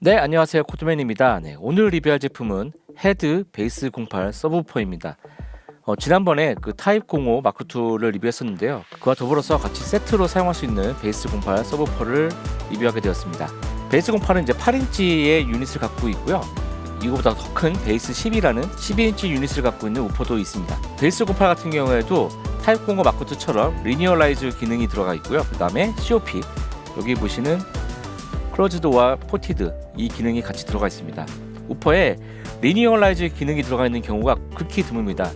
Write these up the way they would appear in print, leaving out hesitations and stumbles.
네, 안녕하세요. 코드맨입니다. 네, 오늘 리뷰할 제품은 헤드 베이스 08 서브우퍼입니다. 지난번에 그 타입 05 마크2를 리뷰했었는데요. 그와 더불어서 같이 세트로 사용할 수 있는 베이스 08 서브우퍼를 리뷰하게 되었습니다. 베이스 08은 이제 8인치의 유닛을 갖고 있고요. 이거보다 더 큰 베이스 10이라는 12인치 유닛을 갖고 있는 우퍼도 있습니다. 베이스 08 같은 경우에도 타입 05 마크2처럼 리니어라이즈 기능이 들어가 있고요. 그 다음에 COP, 여기 보시는 클로즈드와 포티드, 이 기능이 같이 들어가 있습니다. 우퍼에 리니어라이즈 기능이 들어가 있는 경우가 극히 드뭅니다.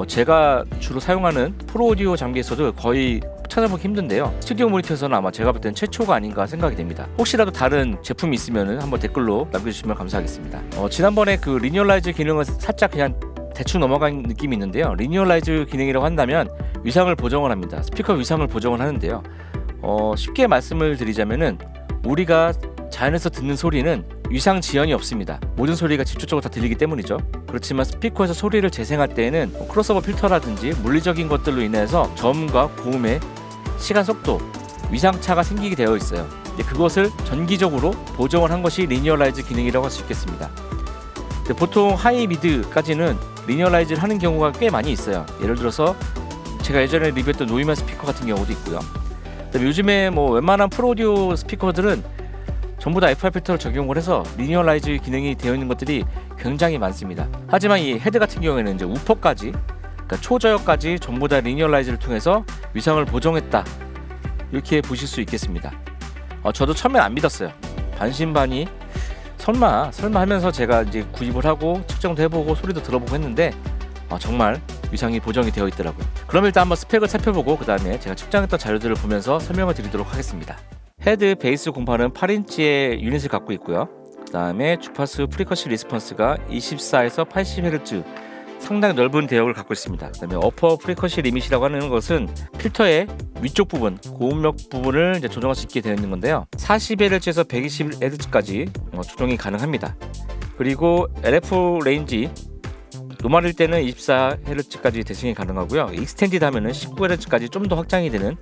제가 주로 사용하는 프로오디오 장비에서도 거의 찾아보기 힘든데요. 스튜디오 모니터에서는 아마 제가 볼 때는 최초가 아닌가 생각이 됩니다. 혹시라도 다른 제품이 있으면 한번 댓글로 남겨주시면 감사하겠습니다. 지난번에 그 리니어라이즈 기능은 살짝 그냥 대충 넘어간 느낌이 있는데요. 리니어라이즈 기능이라고 한다면 위상을 보정을 합니다. 스피커 위상을 보정을 하는데요. 쉽게 말씀을 드리자면은 우리가 자연에서 듣는 소리는 위상 지연이 없습니다. 모든 소리가 직접적으로 다 들리기 때문이죠. 그렇지만 스피커에서 소리를 재생할 때에는 크로스오버 필터라든지 물리적인 것들로 인해서 저음과 고음의 시간 속도, 위상차가 생기게 되어 있어요. 그것을 전기적으로 보정을 한 것이 리니어라이즈 기능이라고 할 수 있겠습니다. 보통 하이 미드까지는 리니어라이즈를 하는 경우가 꽤 많이 있어요. 예를 들어서 제가 예전에 리뷰했던 노이만 스피커 같은 경우도 있고요. 요즘에 웬만한 프로오디오 스피커들은 전부 다 FR 필터를 적용을 해서 리니어라이즈 기능이 되어 있는 것들이 굉장히 많습니다. 하지만 이 헤드 같은 경우에는 이제 우퍼까지, 그러니까 초저역까지 전부 다 리니어라이즈를 통해서 위상을 보정했다, 이렇게 보실 수 있겠습니다. 저도 처음엔 안 믿었어요. 반신반의, 설마 하면서 제가 이제 구입을 하고 측정도 해보고 소리도 들어보고 했는데 정말 위상이 보정이 되어 있더라고요. 그럼 일단 한번 스펙을 살펴보고 그 다음에 제가 측정했던 자료들을 보면서 설명을 드리도록 하겠습니다. 헤드 베이스 08은 8인치의 유닛을 갖고 있고요. 그 다음에 주파수 프리커시 리스폰스가 24에서 80Hz, 상당히 넓은 대역을 갖고 있습니다. 그 다음에 어퍼 프리커시 리밋이라고 하는 것은 필터의 위쪽 부분, 고음력 부분을 이제 조정할 수 있게 되어 있는 건데요. 40Hz에서 120Hz까지 조정이 가능합니다. 그리고 LF 레인지, 노멀일 때는 24Hz까지 대승이 가능하고요. 익스텐디드 하면은 19Hz까지 좀 더 확장이 되는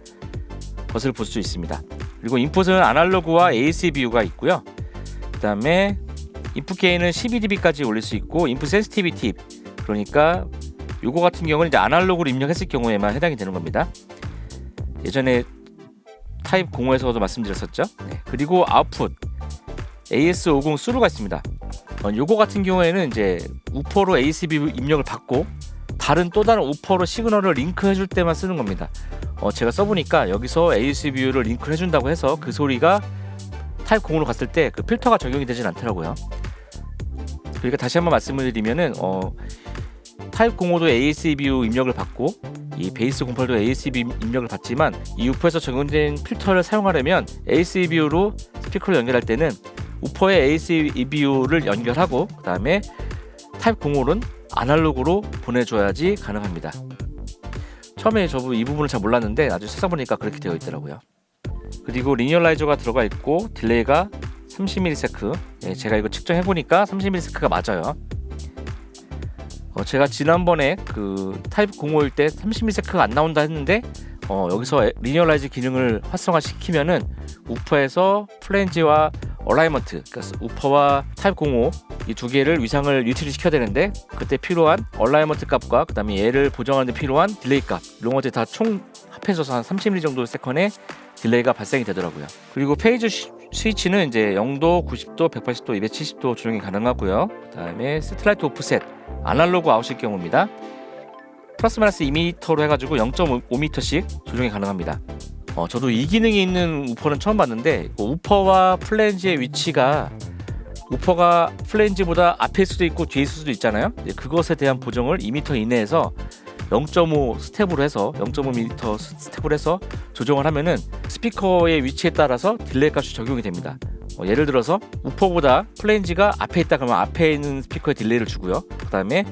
것을 볼 수 있습니다. 그리고 인풋은 아날로그와 ACBU가 있고요. 그 다음에 인풋 게인은 12dB까지 올릴 수 있고, 인풋 센시티비티, 그러니까 요거 같은 경우는 이제 아날로그로 입력했을 경우에만 해당이 되는 겁니다. 예전에 타입 05에서도 말씀드렸었죠. 그리고 아웃풋 AS50 수루가 있습니다. 요거 같은 경우에는 이제 우퍼로 ACB 입력을 받고 다른 또 다른 우퍼로 시그널을 링크해줄 때만 쓰는 겁니다. 제가 써보니까 여기서 ACBU를 링크를 해준다고 해서 그 소리가 타입 05로 갔을 때 그 필터가 적용이 되진 않더라고요. 그러니까 다시 한번 말씀을 드리면은 타입 05도 ACBU 입력을 받고 이 베이스 08도 ACB 입력을 받지만 이 우퍼에서 적용된 필터를 사용하려면 ACBU로 스피커를 연결할 때는 우퍼에 ACBU를 연결하고 그 다음에 타입 05는 아날로그로 보내줘야지 가능합니다. 처음에 저도 이 부분을 잘 몰랐는데 나중에 찾아보니까 그렇게 되어 있더라고요. 그리고 리니어라이저가 들어가 있고 딜레이가 30ms, 제가 이거 측정해보니까 30ms가 맞아요. 제가 지난번에 그 타입 05일 때 30ms가 안 나온다 했는데 여기서 리니어라이즈 기능을 활성화시키면은 우퍼에서 플랜지와 얼라이먼트, 그러니까 우퍼와 타입 05 이 두 개를 위상을 유틸을 시켜야 되는데, 그때 필요한 얼라이먼트 값과 그 다음에 얘를 보정하는 데 필요한 딜레이 값, 이런 것들이 다 총 합해져서 한 30ms 정도 세컨의 딜레이가 발생이 되더라고요. 그리고 페이즈 스위치는 이제 0도, 90도, 180도, 270도 조정이 가능하고요. 그 다음에 스트라이트 오프셋, 아날로그 아웃일 경우입니다. 플러스 마이너스 2m로 해가지고 0.5m씩 조정이 가능합니다. 저도 이 기능이 있는 우퍼는 처음 봤는데, 우퍼와 플랜지의 위치가 우퍼가 플랜지보다 앞에 수도 있고 뒤에 수도 있잖아요. 그것에 대한 보정을 2m 이내에서 0.5 스텝으로 해서 0.5m 스텝으로 해서 조정을 하면은 스피커의 위치에 따라서 딜레이 값이 적용이 됩니다. 예를 들어서 우퍼보다 플랜지가 앞에 있다 그러면 앞에 있는 스피커에 딜레이를 주고요. 그 다음에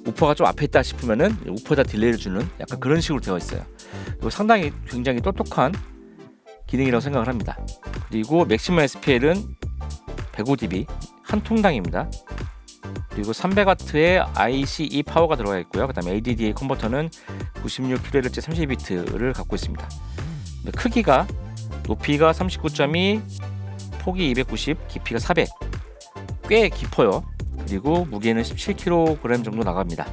우퍼가 좀 앞에 있다 싶으면은 우퍼에다 딜레이를 주는 약간 그런 식으로 되어 있어요. 이거 상당히 굉장히 똑똑한 기능이라고 생각을 합니다. 그리고 맥시멈 SPL은 105dB 한 통당입니다. 그리고 300W의 ICE 파워가 들어가 있고요. 그 다음에 ADDA 컨버터는 96kHz 32비트를 갖고 있습니다. 크기가 높이가 39.2, 폭이 290, 깊이가 400, 꽤 깊어요. 그리고 무게는 17kg 정도 나갑니다.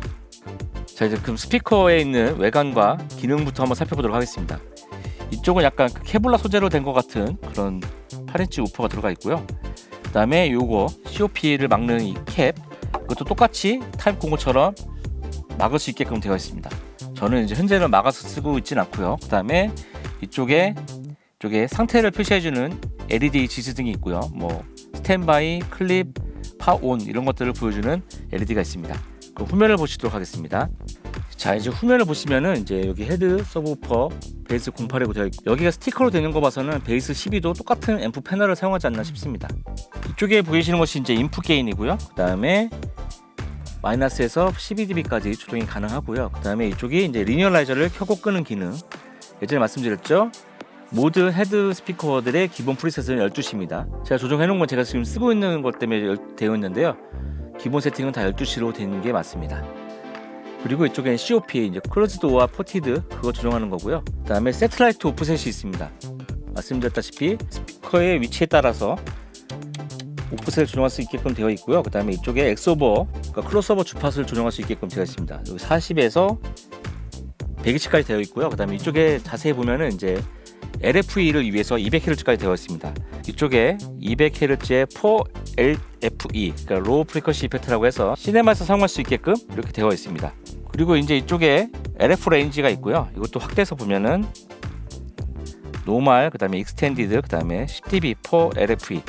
자, 이제 그럼 스피커에 있는 외관과 기능부터 한번 살펴보도록 하겠습니다. 이쪽은 약간 케블라 소재로 된 것 같은 그런 8인치 우퍼가 들어가 있고요. 그 다음에 요거 COP를 막는 이 캡, 이것도 똑같이 타입 05처럼 막을 수 있게끔 되어 있습니다. 저는 이제 현재는 막아서 쓰고 있진 않고요. 그 다음에 이쪽에 상태를 표시해주는 LED 지지등이 있고요. 뭐 스탠바이, 클립, 파온 이런 것들을 보여주는 LED가 있습니다. 그 후면을 보시도록 하겠습니다. 자, 이제 후면을 보시면은 이제 여기 헤드, 서브우퍼, 베이스 08이고 되어 있고, 여기가 스티커로 되는 거 봐서는 베이스 12도 똑같은 앰프 패널을 사용하지 않나 싶습니다. 이쪽에 보이시는 것이 이제 인풋 게인이고요. 그 다음에 마이너스에서 12dB까지 조정이 가능하고요. 그 다음에 이쪽이 이제 리니어라이저를 켜고 끄는 기능. 예전에 말씀드렸죠. 모든 헤드 스피커들의 기본 프리셋은 12시입니다. 제가 조정해 놓은 건 제가 지금 쓰고 있는 것 때문에 되어 있는데요. 기본 세팅은 다 12시로 되는 게 맞습니다. 그리고 이쪽엔 COP, 이제 클로즈드와 포티드 그거 조정하는 거고요. 그 다음에 세틀라이트 오프셋이 있습니다. 말씀드렸다시피 스피커의 위치에 따라서 오프셋을 조정할 수 있게끔 되어 있고요. 그 다음에 이쪽에 엑소버, 그러니까 크로스오버 주파수를 조정할 수 있게끔 되어 있습니다. 여기 40에서 100Hz까지 되어 있고요. 그 다음에 이쪽에 자세히 보면은 이제 LFE를 위해서 200Hz까지 되어 있습니다. 이쪽에 200Hz의 4LFE, 그러니까 로우 프리퀀시 이펙트라고 해서 시네마에서 사용할 수 있게끔 이렇게 되어 있습니다. 그리고 이제 이쪽에 LF 레인지가 있고요. 이것도 확대해서 보면은 노멀, 그 다음에 익스텐디드, 그 다음에 10dB 4LFE,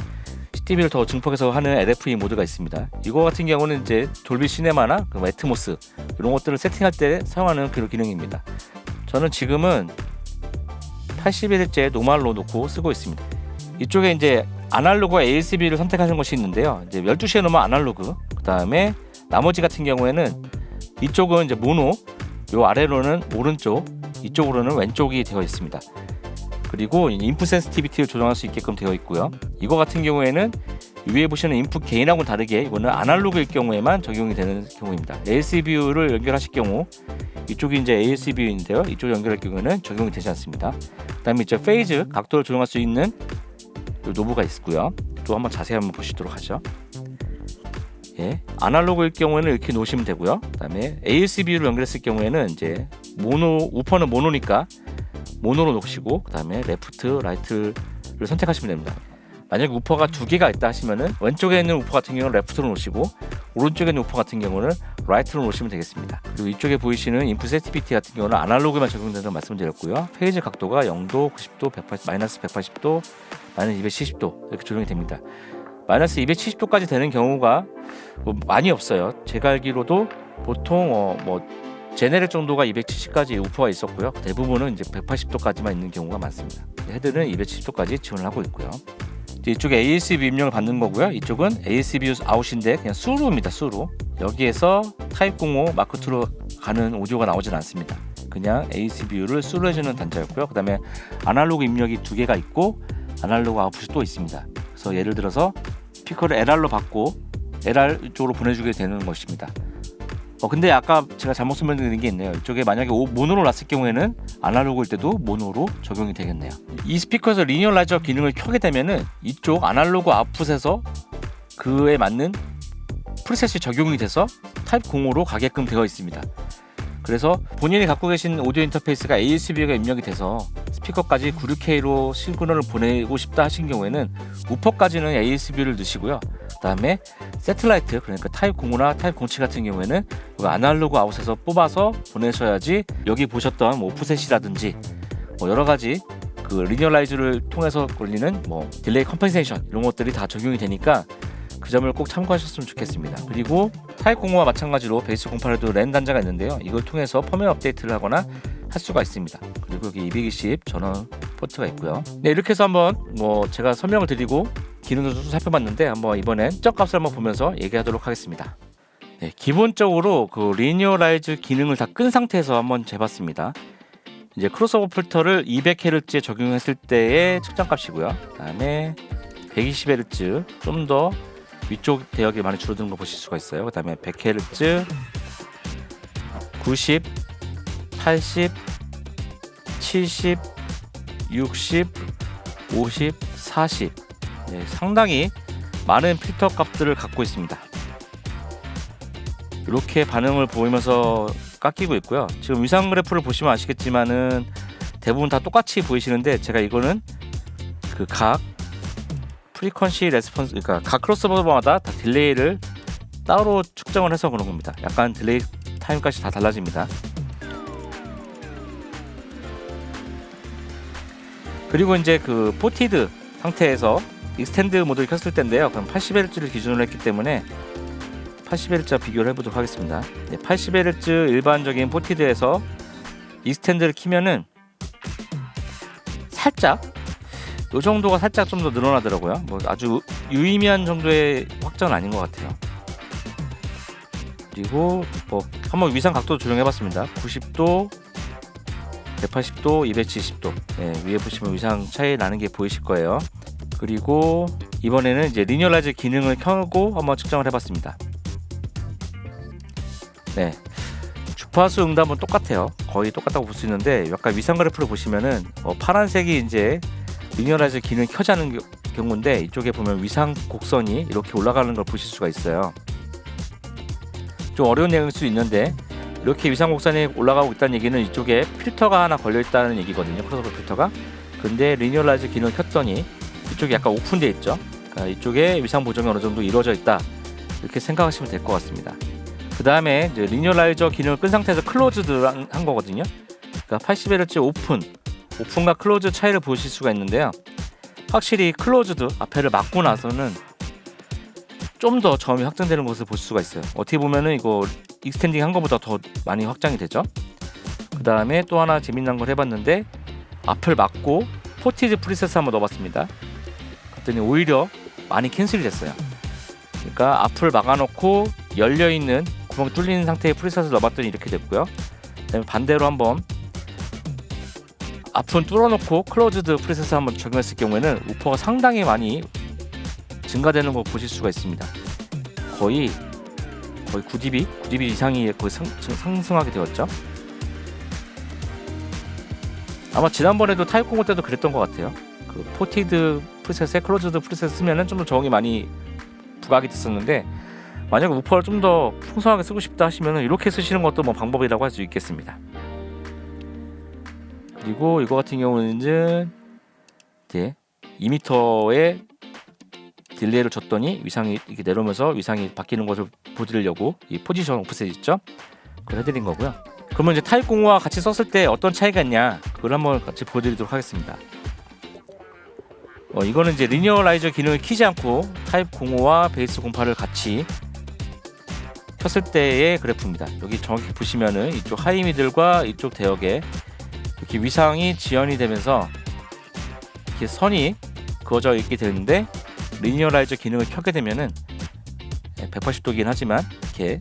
10dB를 더 증폭해서 하는 LFE 모드가 있습니다. 이거 같은 경우는 이제 돌비 시네마나 애트모스 이런 것들을 세팅할 때 사용하는 그런 기능입니다. 저는 지금은 81Hz 노멀로 놓고 쓰고 있습니다. 이쪽에 이제 아날로그와 ASB를 선택하는 것이 있는데요. 이제 12시에 놓으면 아날로그, 그 다음에 나머지 같은 경우에는 이쪽은 이제 모노, 요 아래로는 오른쪽, 이쪽으로는 왼쪽이 되어 있습니다. 그리고 인풋 센시티비티를 조정할 수 있게끔 되어 있고요. 이거 같은 경우에는 위에 보시는 인풋 게인하고는 다르게 이거는 아날로그일 경우에만 적용이 되는 경우입니다. ASB를 연결하실 경우 이쪽이 이제 ASB인데요. 이쪽 연결할 경우에는 적용이 되지 않습니다. 그 다음에 이제 페이즈 각도를 조정할 수 있는 노브가 있고요. 또 한번 자세히 한번 보시도록 하죠. 예, 아날로그일 경우에는 이렇게 놓으시면 되고요. 그 다음에 ASB로 연결했을 경우에는 이제 모노, 우퍼는 모노니까 모노로 놓으시고, 그 다음에 레프트, 라이트를 선택하시면 됩니다. 만약에 우퍼가 두 개가 있다 하시면은 왼쪽에 있는 우퍼 같은 경우는 레프트로 놓으시고, 오른쪽에 있는 우퍼 같은 경우는 라이트로 놓으시면 되겠습니다. 그리고 이쪽에 보이시는 인풋 센시티비티 같은 경우는 아날로그만 적용된다고 말씀드렸고요. 페이지 각도가 0도, 90도, 180, 마이너스 180도, 마이너스 270도 이렇게 조정이 됩니다. 마이너스 270도까지 되는 경우가 많이 없어요. 제가 알기로도 보통 제네럴 정도가 270까지 우퍼가 있었고요. 대부분은 이제 180도까지만 있는 경우가 많습니다. 헤드는 270도까지 지원을 하고 있고요. 이쪽에 ASB 입력을 받는 거고요. 이쪽은 ASB 아웃인데 그냥 수루입니다. 수루. 여기에서 타입 05 마크2로 가는 오디오가 나오진 않습니다. 그냥 ASBU를 수루해주는 단자였고요. 그 다음에 아날로그 입력이 두 개가 있고 아날로그 아웃풋이 또 있습니다. 그래서 예를 들어서 스피커를 LR로 받고 LR 쪽으로 보내주게 되는 것입니다. 근데 아까 제가 잘못 설명드린 게 있네요. 이쪽에 만약에 모노로 놨을 경우에는 아날로그일 때도 모노로 적용이 되겠네요. 이 스피커에서 리니어라이저 기능을 켜게 되면은 이쪽 아날로그 아웃풋에서 그에 맞는 프리셋이 적용이 돼서 타입 05로 가게끔 되어 있습니다. 그래서 본인이 갖고 계신 오디오 인터페이스가 ASB가 입력이 돼서 스피커까지 96K로 시그널을 보내고 싶다 하신 경우에는 우퍼까지는 ASB를 넣으시고요. 그 다음에 세틀라이트, 그러니까 타입 05나 타입 07 같은 경우에는 아날로그 아웃에서 뽑아서 보내셔야지 여기 보셨던 오프셋이라든지 여러 가지 그 리니어라이즈를 통해서 걸리는 딜레이 컴펜세이션 이런 것들이 다 적용이 되니까 그 점을 꼭 참고하셨으면 좋겠습니다. 그리고 타입 05와 마찬가지로 베이스 08에도 랜 단자가 있는데요. 이걸 통해서 펌웨어 업데이트를 하거나 할 수가 있습니다. 그리고 여기 220 전원 포트가 있고요. 네, 이렇게 해서 한번 제가 설명을 드리고 기능을 좀 살펴봤는데 한번 이번엔 특정값을 한번 보면서 얘기하도록 하겠습니다. 네, 기본적으로 그 리니어라이즈 기능을 다 끈 상태에서 한번 재봤습니다. 이제 크로스오버 필터를 200Hz에 적용했을 때의 측정값이고요. 그다음에 120Hz 좀 더 위쪽 대역이 많이 줄어드는 거 보실 수가 있어요. 그다음에 100Hz, 90, 80, 70, 60, 50, 40. 네, 상당히 많은 필터 값들을 갖고 있습니다. 이렇게 반응을 보이면서 깎이고 있고요. 지금 위상 그래프를 보시면 아시겠지만은 대부분 다 똑같이 보이시는데, 제가 이거는 그 각 프리퀀시 레스폰스, 그러니까 각 크로스오버마다 다 딜레이를 따로 측정을 해서 그런 겁니다. 약간 딜레이 타임까지 다 달라집니다. 그리고 이제 그 포티드 상태에서 익스텐드 모드를 켰을 텐데요. 그럼 80Hz를 기준으로 했기 때문에 80Hz와 비교를 해보도록 하겠습니다. 80Hz 일반적인 포티드에서 익스텐드를 키면은 살짝 이 정도가 살짝 좀 더 늘어나더라고요. 뭐 아주 유의미한 정도의 확정은 아닌 것 같아요. 그리고 뭐 한번 위상 각도 조정해봤습니다. 90도, 180도, 270도. 네, 위에 보시면 위상 차이 나는 게 보이실 거예요. 그리고 이번에는 이제 리니어라이즈 기능을 켜고 한번 측정을 해봤습니다. 네, 주파수 응답은 똑같아요. 거의 똑같다고 볼 수 있는데, 약간 위상 그래프를 보시면은 파란색이 이제 리니어라이즈 기능 켜자는 경우인데, 이쪽에 보면 위상 곡선이 이렇게 올라가는 걸 보실 수가 있어요. 좀 어려운 내용일 수 있는데, 이렇게 위상 곡선이 올라가고 있다는 얘기는 이쪽에 필터가 하나 걸려 있다는 얘기거든요. 크로스오버 필터가. 근데 리니어라이즈 기능을 켰더니 이쪽이 약간 오픈되어 있죠. 그러니까 이쪽에 위상 보정이 어느 정도 이루어져 있다, 이렇게 생각하시면 될 것 같습니다. 그 다음에 이제 리니어라이저 기능을 끈 상태에서 클로즈드 한 거거든요. 그러니까 80Hz 오픈과 클로즈 차이를 보실 수가 있는데요. 확실히 클로즈드 앞에를 막고 나서는 좀 더 점이 확장되는 것을 볼 수가 있어요. 어떻게 보면은 이거 익스텐딩 한 것보다 더 많이 확장이 되죠. 그 다음에 또 하나 재밌는 걸 해봤는데, 앞을 막고 포티드 프리셋을 한번 넣어봤습니다. 그랬더니 오히려 많이 캔슬이 됐어요. 그러니까 앞을 막아놓고 열려있는 구멍 뚫린 상태의 프리셋을 넣어봤더니 이렇게 됐고요. 그다음에 반대로 한번 앞은 뚫어놓고 클로즈드 프리셋을 한번 적용했을 경우에는 우퍼가 상당히 많이 증가되는 거 보실 수가 있습니다. 거의 9dB 이상이 거의 상승하게 되었죠. 아마 지난번에도 타입 공고 때도 그랬던 것 같아요. 그 포티드 프리셋에 클로즈드 프리셋 쓰면은 좀 더 저음이 많이 부각이 됐었는데, 만약 우퍼를 좀 더 풍성하게 쓰고 싶다 하시면은 이렇게 쓰시는 것도 뭐 방법이라고 할 수 있겠습니다. 그리고 이거 같은 경우는 이제 2m의 딜레이를 줬더니 위상이 이렇게 내려오면서 위상이 바뀌는 것을 보여드리려고 이 포지션 오프셋 있죠? 그걸 해드린 거고요. 그러면 이제 타입 05와 같이 썼을 때 어떤 차이가 있냐, 그걸 한번 같이 보여드리도록 하겠습니다. 이거는 이제 리니어라이저 기능을 키지 않고 타입 05와 베이스 08을 같이 켰을 때의 그래프입니다. 여기 정확히 보시면은 이쪽 하이미들과 이쪽 대역에 이렇게 위상이 지연이 되면서 이렇게 선이 그어져 있게 되는데, 리니어라이저 기능을 켜게 되면은 180도긴 하지만 이렇게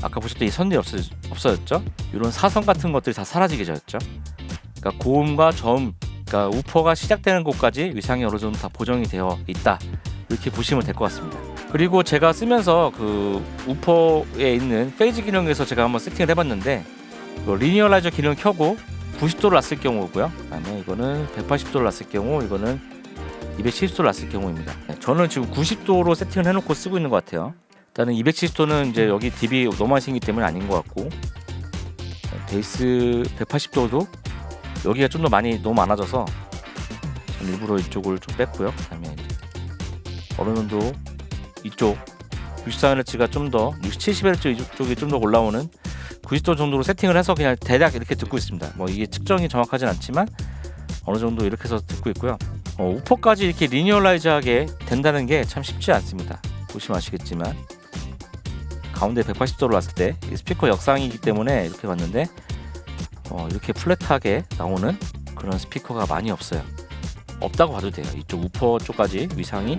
아까 보셨던 이 선들이 없어졌죠? 이런 사선 같은 것들이 다 사라지게 되었죠. 그러니까 고음과 저음, 그러니까 우퍼가 시작되는 곳까지 위상이 어느 정도 다 보정이 되어 있다, 이렇게 보시면 될 것 같습니다. 그리고 제가 쓰면서 그 우퍼에 있는 페이지 기능에서 제가 한번 세팅을 해봤는데, 리니어라이저 기능을 켜고 90도를 놨을 경우고요. 그다음에 이거는 180도를 놨을 경우, 이거는 270도를 놨을 경우입니다. 저는 지금 90도로 세팅을 해놓고 쓰고 있는 것 같아요. 일단은 270도는 이제 여기 dB 너무 많이 생기기 때문에 아닌 것 같고, 베이스 180도도 여기가 좀 더 많이 너무 많아져서 저는 일부러 이쪽을 좀 뺐고요. 그다음에 어느 정도 이쪽 64Hz가 좀 더 70Hz 이쪽이 좀 더 올라오는 90도 정도로 세팅을 해서 그냥 대략 이렇게 듣고 있습니다. 뭐 이게 측정이 정확하진 않지만 어느 정도 이렇게 해서 듣고 있고요. 우퍼까지 이렇게 리니어라이즈하게 된다는 게 참 쉽지 않습니다. 보시면 아시겠지만 가운데 180도로 놨을 때 스피커 역상이기 때문에 이렇게 봤는데 이렇게 플랫하게 나오는 그런 스피커가 많이 없어요. 없다고 봐도 돼요. 이쪽 우퍼 쪽까지 위상이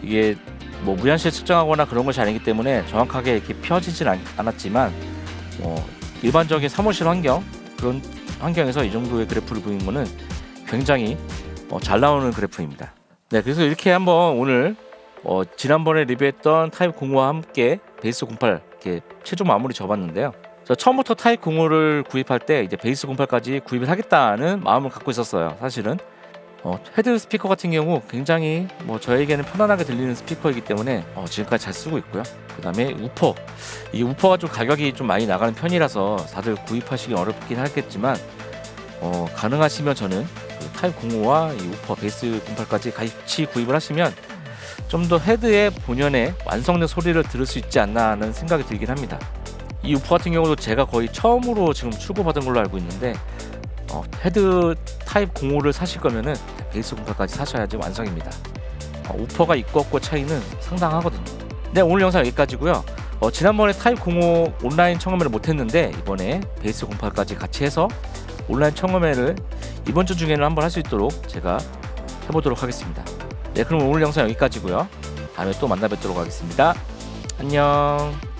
이게 뭐 무연시에 측정하거나 그런 것이 아니기 때문에 정확하게 이렇게 펴지진 않았지만 일반적인 사무실 환경, 그런 환경에서 이 정도의 그래프를 보이는 거는 굉장히 잘 나오는 그래프입니다. 네, 그래서 이렇게 한번 오늘 지난번에 리뷰했던 타입 05와 함께 베이스 08 이렇게 최종 마무리 접었는데요. 처음부터 타입 05를 구입할 때 이제 베이스 08까지 구입을 하겠다는 마음을 갖고 있었어요. 사실은 헤드 스피커 같은 경우 굉장히 저에게는 편안하게 들리는 스피커이기 때문에 지금까지 잘 쓰고 있고요. 그 다음에 우퍼, 이 우퍼가 좀 가격이 좀 많이 나가는 편이라서 다들 구입하시기 어렵긴 하겠지만 가능하시면 저는 그 타입 05와 이 우퍼 베이스 08까지 같이 구입을 하시면 좀 더 헤드의 본연의 완성된 소리를 들을 수 있지 않나 하는 생각이 들긴 합니다. 이 우퍼 같은 경우도 제가 거의 처음으로 지금 출고받은 걸로 알고 있는데 헤드 타입 05를 사실 거면은 베이스 08까지 사셔야지 완성입니다. 우퍼가 있고 없고 차이는 상당하거든요. 네, 오늘 영상 여기까지고요. 지난번에 타입 05 온라인 청음회를 못했는데 이번에 베이스 08까지 같이 해서 온라인 청음회를 이번 주 중에는 한번 할 수 있도록 제가 해보도록 하겠습니다. 네, 그럼 오늘 영상 여기까지고요. 다음에 또 만나 뵙도록 하겠습니다. 안녕.